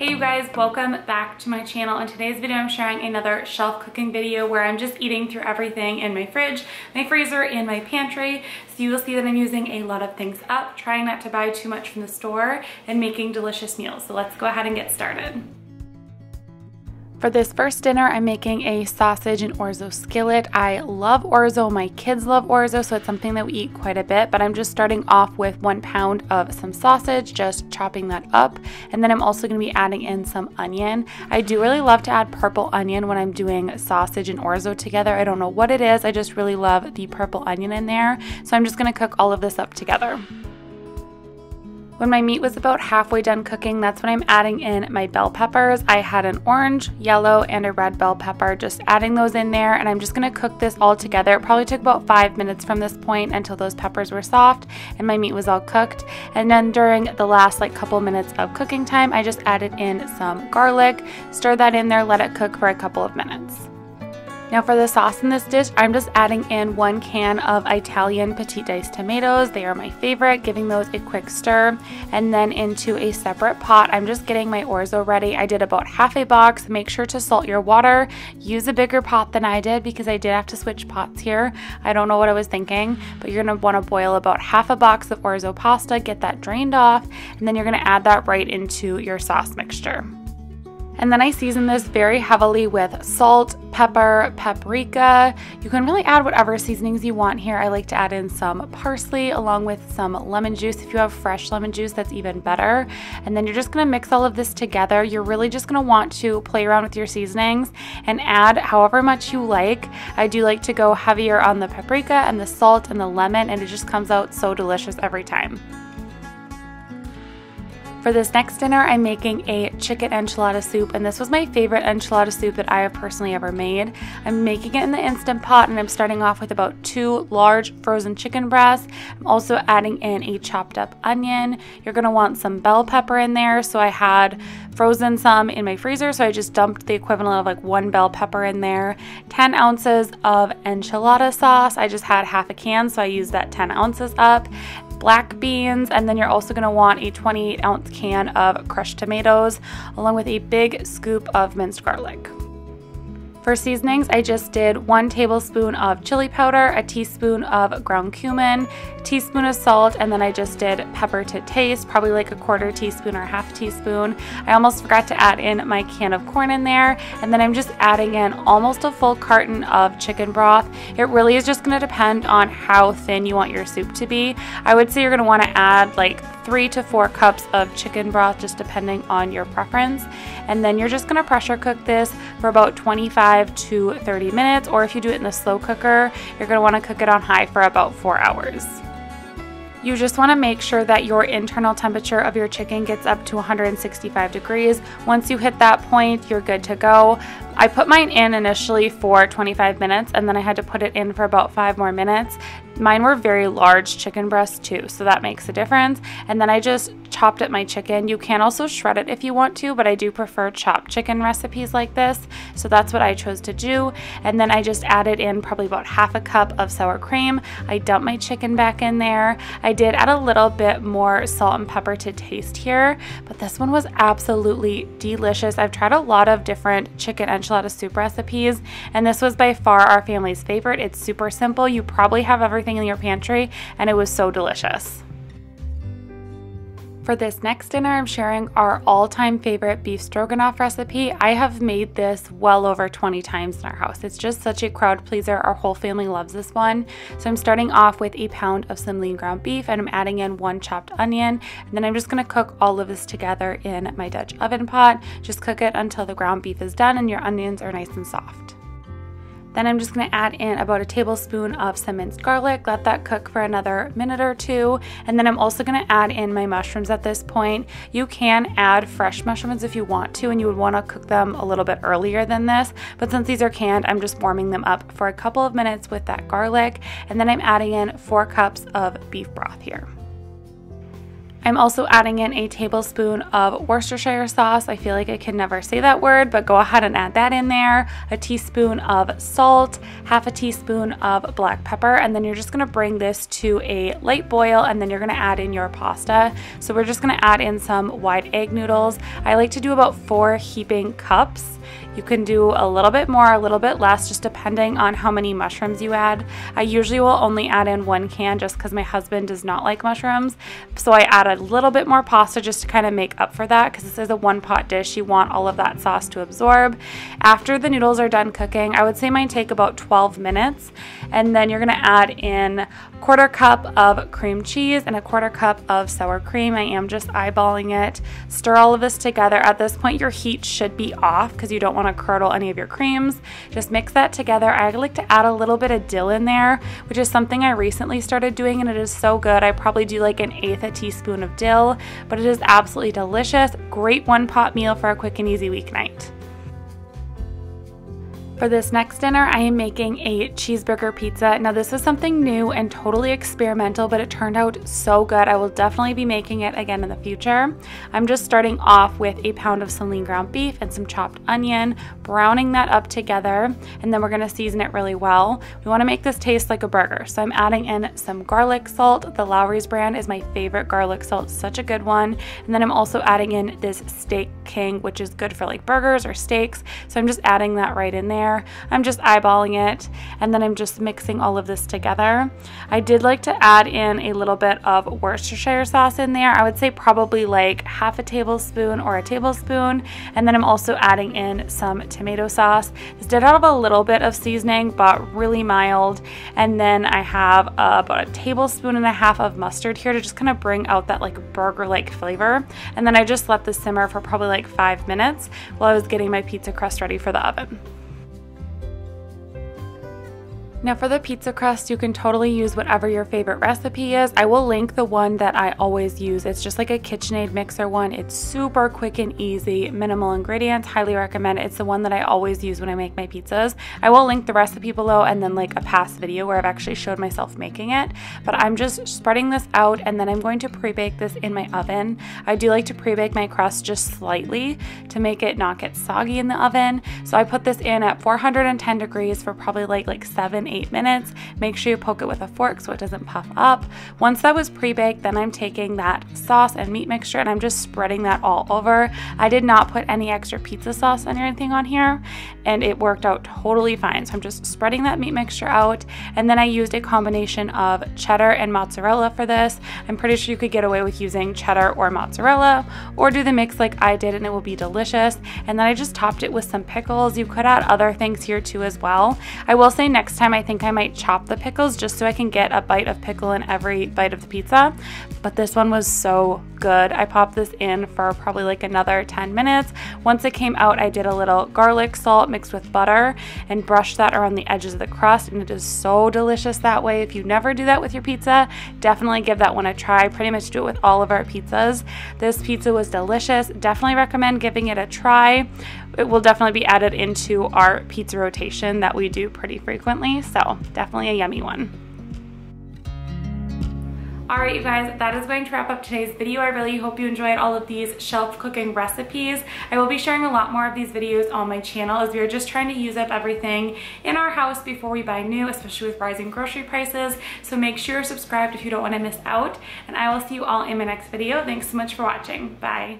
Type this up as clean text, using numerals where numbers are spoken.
Hey you guys, welcome back to my channel. In today's video I'm sharing another shelf cooking video where I'm just eating through everything in my fridge, my freezer, and my pantry. So you will see that I'm using a lot of things up, trying not to buy too much from the store, and making delicious meals. So let's go ahead and get started. For this first dinner, I'm making a sausage and orzo skillet. I love orzo, my kids love orzo, so it's something that we eat quite a bit, but I'm just starting off with 1 pound of some sausage, just chopping that up, and then I'm also gonna be adding in some onion. I do really love to add purple onion when I'm doing sausage and orzo together. I don't know what it is, I just really love the purple onion in there, so I'm just gonna cook all of this up together. When my meat was about halfway done cooking, that's when I'm adding in my bell peppers. I had an orange, yellow, and a red bell pepper, just adding those in there, and I'm just gonna cook this all together. It probably took about 5 minutes from this point until those peppers were soft and my meat was all cooked. And then during the last couple minutes of cooking time, I just added in some garlic, stir that in there, let it cook for a couple of minutes. Now for the sauce in this dish, I'm just adding in 1 can of Italian petite diced tomatoes. They are my favorite, giving those a quick stir. And then into a separate pot, I'm just getting my orzo ready. I did about half a box. Make sure to salt your water. Use a bigger pot than I did because I did have to switch pots here. I don't know what I was thinking, but you're gonna wanna boil about half a box of orzo pasta, get that drained off, and then you're gonna add that right into your sauce mixture. And then I season this very heavily with salt, pepper, paprika. You can really add whatever seasonings you want here. I like to add in some parsley along with some lemon juice. If you have fresh lemon juice, that's even better. And then you're just gonna mix all of this together. You're really just gonna want to play around with your seasonings and add however much you like. I do like to go heavier on the paprika and the salt and the lemon, and it just comes out so delicious every time. For this next dinner, I'm making a chicken enchilada soup, and this was my favorite enchilada soup that I have personally ever made. I'm making it in the Instant Pot, and I'm starting off with about 2 large frozen chicken breasts. I'm also adding in a chopped up onion. You're gonna want some bell pepper in there, so I had frozen some in my freezer, so I just dumped the equivalent of 1 bell pepper in there. 10 ounces of enchilada sauce. I just had half a can, so I used that 10 ounces up. Black beans, and then you're also going to want a 28-ounce can of crushed tomatoes along with a big scoop of minced garlic. For seasonings, I just did 1 tablespoon of chili powder, a teaspoon of ground cumin, a teaspoon of salt, and then I just did pepper to taste, probably like a 1/4 teaspoon or 1/2 teaspoon. I almost forgot to add in my can of corn in there, and then I'm just adding in almost a full carton of chicken broth. It really is just going to depend on how thin you want your soup to be. I would say you're going to want to add 3 to 4 cups of chicken broth, just depending on your preference. And then you're just going to pressure cook this for about 25 to 30 minutes, or if you do it in the slow cooker, you're going to want to cook it on high for about 4 hours. You just want to make sure that your internal temperature of your chicken gets up to 165 degrees. Once you hit that point, you're good to go. I put mine in initially for 25 minutes, and then I had to put it in for about 5 more minutes. Mine were very large chicken breasts too, so that makes a difference. And then I just chopped up my chicken. You can also shred it if you want to, but I do prefer chopped chicken recipes like this, so that's what I chose to do. And then I just added in probably about half a cup of sour cream. I dumped my chicken back in there. I did add a little bit more salt and pepper to taste here, but this one was absolutely delicious. I've tried a lot of different chicken enchilada soup recipes, and this was by far our family's favorite. It's super simple. You probably have everything in your pantry, and it was so delicious. For this next dinner, I'm sharing our all-time favorite beef stroganoff recipe. I have made this well over 20 times in our house. It's just such a crowd pleaser. Our whole family loves this one. So I'm starting off with 1 pound of some lean ground beef, and I'm adding in 1 chopped onion, and then I'm just gonna cook all of this together in my Dutch oven pot. Just cook it until the ground beef is done and your onions are nice and soft. Then I'm just going to add in about 1 tablespoon of some minced garlic, let that cook for another minute or 2, and then I'm also going to add in my mushrooms at this point. You can add fresh mushrooms if you want to, and you would want to cook them a little bit earlier than this, but since these are canned, I'm just warming them up for a couple of minutes with that garlic, and then I'm adding in 4 cups of beef broth here. I'm also adding in a tablespoon of Worcestershire sauce. I feel like I can never say that word, but go ahead and add that in there. A teaspoon of salt, half a teaspoon of black pepper, and then you're just gonna bring this to a light boil, and then you're gonna add in your pasta. So we're just gonna add in some wide egg noodles. I like to do about 4 heaping cups. You can do a little bit more, a little bit less, just depending on how many mushrooms you add. I usually will only add in 1 can just because my husband does not like mushrooms. So I add a little bit more pasta just to kind of make up for that, because this is a 1-pot dish. You want all of that sauce to absorb. After the noodles are done cooking, I would say mine take about 12 minutes. And then you're gonna add in 1/4 cup of cream cheese and a 1/4 cup of sour cream. I am just eyeballing it. Stir all of this together. At this point, your heat should be off because you don't want to curdle any of your creams. Just mix that together. I like to add a little bit of dill in there, which is something I recently started doing, and it is so good. I probably do like 1/8 a teaspoon of dill, but it is absolutely delicious. Great 1-pot meal for a quick and easy weeknight. For this next dinner, I am making a cheeseburger pizza. Now this is something new and totally experimental, but it turned out so good. I will definitely be making it again in the future. I'm just starting off with a pound of some lean ground beef and some chopped onion, browning that up together, and then we're gonna season it really well. We wanna make this taste like a burger. So I'm adding in some garlic salt. The Lowry's brand is my favorite garlic salt, such a good one. And then I'm also adding in this Steak King, which is good for like burgers or steaks. So I'm just adding that right in there. I'm just eyeballing it, and then I'm just mixing all of this together. I did like to add in a little bit of Worcestershire sauce in there. I would say probably like half a tablespoon or a tablespoon, and then I'm also adding in some tomato sauce. This did have a little bit of seasoning, but really mild. And then I have about 1.5 tablespoons of mustard here to just kind of bring out that like burger-like flavor. And then I just let this simmer for probably like 5 minutes while I was getting my pizza crust ready for the oven. Now for the pizza crust, you can totally use whatever your favorite recipe is. I will link the one that I always use. It's just like a KitchenAid mixer one. It's super quick and easy, minimal ingredients, highly recommend it. It's the one that I always use when I make my pizzas. I will link the recipe below and then like a past video where I've actually showed myself making it. But I'm just spreading this out, and then I'm going to pre-bake this in my oven. I do like to pre-bake my crust just slightly to make it not get soggy in the oven. So I put this in at 410 degrees for probably like 7-8 minutes. Make sure you poke it with a fork so it doesn't puff up. Once that was pre-baked, then I'm taking that sauce and meat mixture and I'm just spreading that all over. I did not put any extra pizza sauce or anything on here, and it worked out totally fine. So I'm just spreading that meat mixture out, and then I used a combination of cheddar and mozzarella for this. I'm pretty sure you could get away with using cheddar or mozzarella, or do the mix like I did and it will be delicious. And then I just topped it with some pickles. You could add other things here too as well. I will say next time I think I might chop the pickles just so I can get a bite of pickle in every bite of the pizza. But this one was so good. I popped this in for probably like another 10 minutes. Once it came out, I did a little garlic salt mixed with butter and brushed that around the edges of the crust, and it is so delicious that way. If you never do that with your pizza, definitely give that one a try. Pretty much do it with all of our pizzas. This pizza was delicious. Definitely recommend giving it a try. It will definitely be added into our pizza rotation that we do pretty frequently, so definitely a yummy one. Alright you guys, that is going to wrap up today's video. I really hope you enjoyed all of these shelf cooking recipes. I will be sharing a lot more of these videos on my channel as we are just trying to use up everything in our house before we buy new, especially with rising grocery prices. So make sure you're subscribed if you don't want to miss out, and I will see you all in my next video. Thanks so much for watching. Bye.